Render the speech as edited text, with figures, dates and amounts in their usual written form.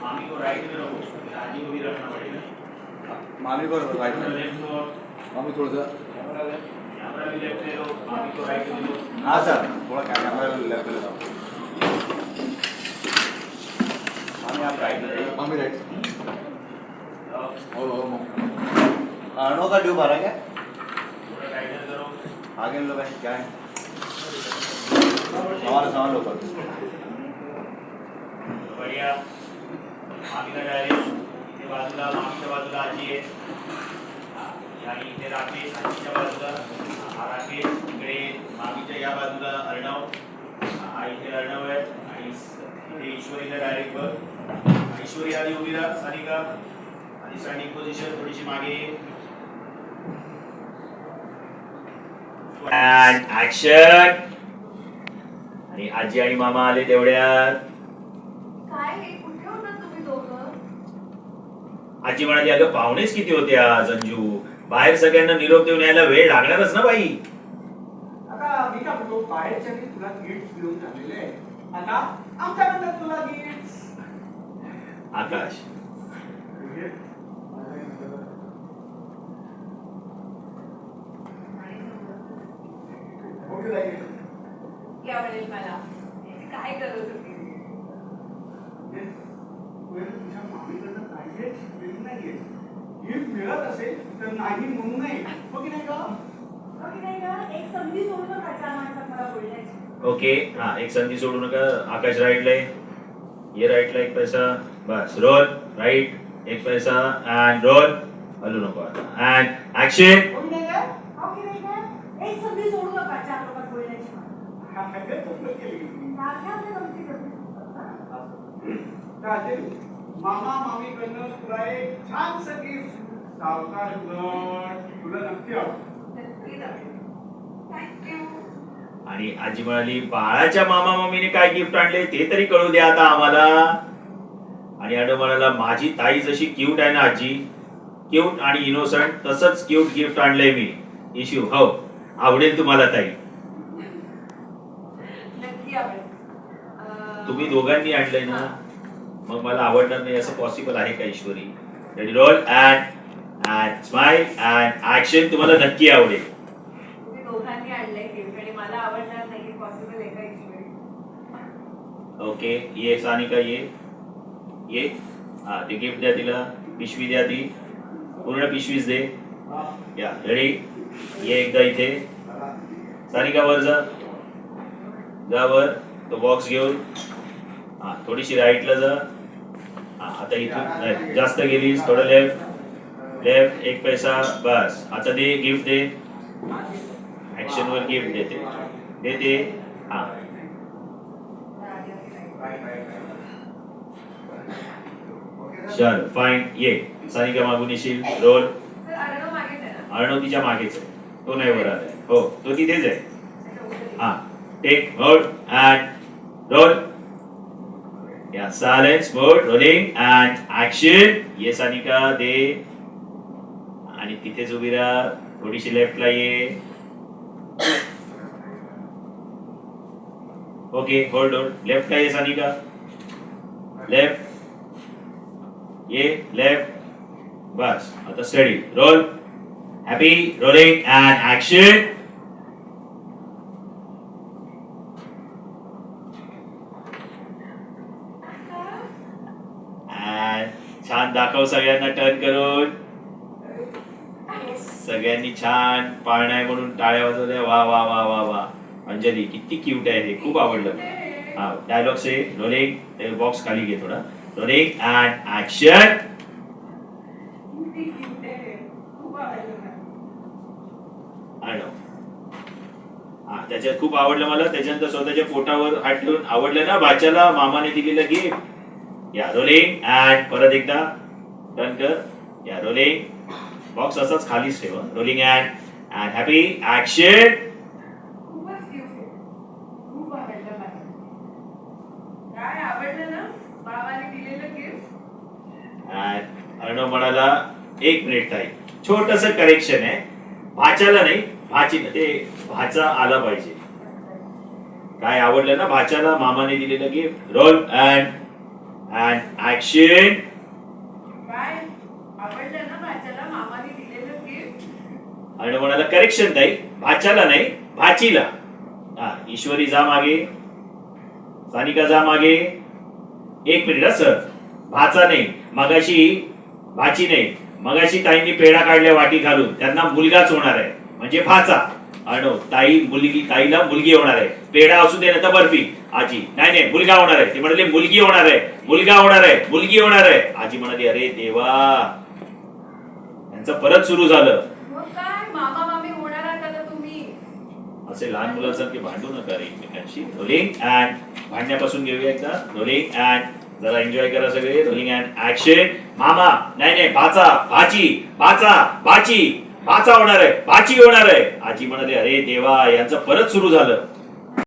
मामी को राइट में रखो, दादी को भी रखना पड़ेगा। मामी को राइट में, लेफ्ट को, मामी थोड़ा सा कैमरा भी लेफ्ट ले लो, मामी को राइट में लो। हाँ सर, थोड़ा कैमरा लेफ्ट ले लो। मामी आप राइट में, मामी राइट। अर्णव का ड्यूब आ रहा है क्या? थोड़ा टाइटल करो। आगे लो भाई, क्या है? सामान लो कर। बढ़िया। मामी का डायरेक्ट इथे बाजूला, मामीच्या बाजूला आजी आहे आणि इथे राकेश, आजीच्या बाजूला राकेश, इकडे मामीच्या या बाजूला अर्णव, हा इथे अर्णव आहे आणि इथे ईश्वरीला डायरेक्ट बघ। ईश्वरी आधी उभी राहा, सानिका आधी स्टँडिंग पोझिशन, थोडीशी मागे अँड ऍक्शन। आणि आजी आणि मामा आले तेवढ्यात। काय हे कुठे होतात तुम्ही दोघं? आजी म्हणाली, अगं पाहुणेच किती होते आज अंजू, बाहेर सगळ्यांना निरोप देऊन यायला वेळ लागणारच ना बाई। आता मी काय म्हणतो, बाहेरच्या मी तुला गिफ्ट घेऊन आलेले आहे, आता आमच्याकडनं तुला गिफ्ट। आकाश यावेळी मला काय गरज होती? तुझ्या मामीकडनं काहीच शिकलेली नाहीये, गिफ्ट मिळत असेल तर नाही म्हणू नये, हो की नाही का? हो की नाही का? एक संधी सोडू नका त्या माणसात मला बोलण्याची। ओके, हा एक संधी सोडू नका। आकाश राईटला आहे, ये राईटला एक पैसा, बस रोल राईट एक पैसा अँड रोल, हलू नको आता अँड ऍक्शन। हो की नाही का? हो की नाही का? एक संधी सोडू नका चार लोकांत बोलण्याची। राजेश, मामा मामीकडनं तुला एक छानसं गिफ्ट, सावकार तुला नक्की आवडेल। थँक्यू। आणि आजी म्हणाली, बाळाच्या मामा मम्मीने काय गिफ्ट आणले ते तरी कळू द्या आता आम्हाला। आणि अर्णव म्हणाला, माझी ताई जशी क्यूट आहे ना आजी, क्यूट आणि इनोसंट, तसंच क्यूट गिफ्ट आणलंय मी। इशू हो, आवडेल तुम्हाला ताई। नक्की आवडेल। तुम्ही दोघांनी आणलंय ना, मग मला आवडणार नाही असं पॉसिबल आहे का Ishwari? Ready roll and smile and action. तुम्हाला नक्की आवडेल। तुम्ही दोघांनी आणलंय गिफ्ट आणि मला आवडणार नाही, पॉसिबल आहे का ईश्वरी? ओके, ये सानिका ये हा ते गिफ्ट द्या तिला, पिशवी द्या, ती पूर्ण पिशवीच दे। या रेडी, ये एकदा इथे सानिका वर जा वर, तो बॉक्स घेऊन हा थोडीशी राईटला जा। हा आता इथून नाही जास्त गेलीस, थोडं लेफ्ट एक पैसा, बस आता दे गिफ्ट दे, ऍक्शन वर गिफ्ट देते हा चल फाईन। ये सानिका मागून येशील, रोल। सर अर्णव मागेच आहे ना? अर्णव तिच्या मागेच आहे, तो नाही वर आलाय, हो तो तिथेच आहे। हा टेक मोड अँड रोल, या silence mode, rolling and action. ये सानिका दे आणि तिथेच उभी राहा, थोडीशी लेफ्टला ये। ओके होल्ड लेफ्टला ये सानिका, लेफ्ट ये लेफ्ट, बस आता steady roll, happy rolling and action. छान दाखव सगळ्यांना टर्न करून। सगळ्यांनी छान पाळणा आहे म्हणून टाळ्या वाजवल्या, वा वा वा वा वा। अंजली किती क्यूट आहे, हे खूप आवडलं। हा डायलॉग से रोलिंग, ते बॉक्स खाली घे थोडा, रोलिंग अँड ऍक्शन। हा त्याच्यात खूप आवडलं मला, त्याच्यानंतर स्वतःच्या पोटावर हात ठेवून, आवडलं ना बाच्याला मामाने दिलेलं गिफ्ट। या रोलिंग अँड परत एकदा टर्न कर, या रोलिंग, बॉक्स असाच खालीच ठेव, रोलिंग अँड हॅपी ऍक्शन। खूपच क्यूट आहे, खूप आवडलं मला। काय आवडलं ना बाबाने दिलेलं गिफ्ट? अर्णव म्हणाला, एक मिनिट ताई, छोटंसं करेक्शन आहे, भाच्याला नाही भाचीला, ते भाचा आला पाहिजे। काय आवडलं ना भाच्याला मामाने दिलेलं gift? Roll and and action. काय आवडलं ना भाच्याला मामाने दिलेलं गिफ्ट? आणि म्हणाला करेक्शन ताई, भाच्याला नाही भाचीला. हा, ईश्वरी जा मागे, सानिका जा मागे. एक मिनिट सर, भाचा नाही मगाशी, भाची नाही मगाशी. ताईंनी पेढा काढल्या वाटी घालून, त्यांना मुलगाच होणार आहे म्हणजे भाचा. आणि ताई मुलगी, ताईला मुलगी होणार आहे. पेढा असू दे ना तर बर्फी. आजी नाही नाही मुलगा होणार आहे. ते म्हणाले मुलगी होणार आहे, मुलगा होणार आहे, मुलगी होणार आहे. आजी म्हणाली अरे देवा. यांचं परत सुरू झालं. मग काय मामा मामी होणार आहात आता तुम्ही? असे लहान मुलांसारखे भांडू नका रे एकमेकांशी. रोलिंग अँड, भांडण्यापासून घेऊया एकदा. रोलिंग अँड, जरा एन्जॉय करा सगळे. Rolling and action. मामा नाही नाही भाचा, भाची, भाचा, भाची, भाचा होणार आहे, भाची होणार आहे. आजी म्हणाले अरे देवा. यांचं परत सुरू झालं.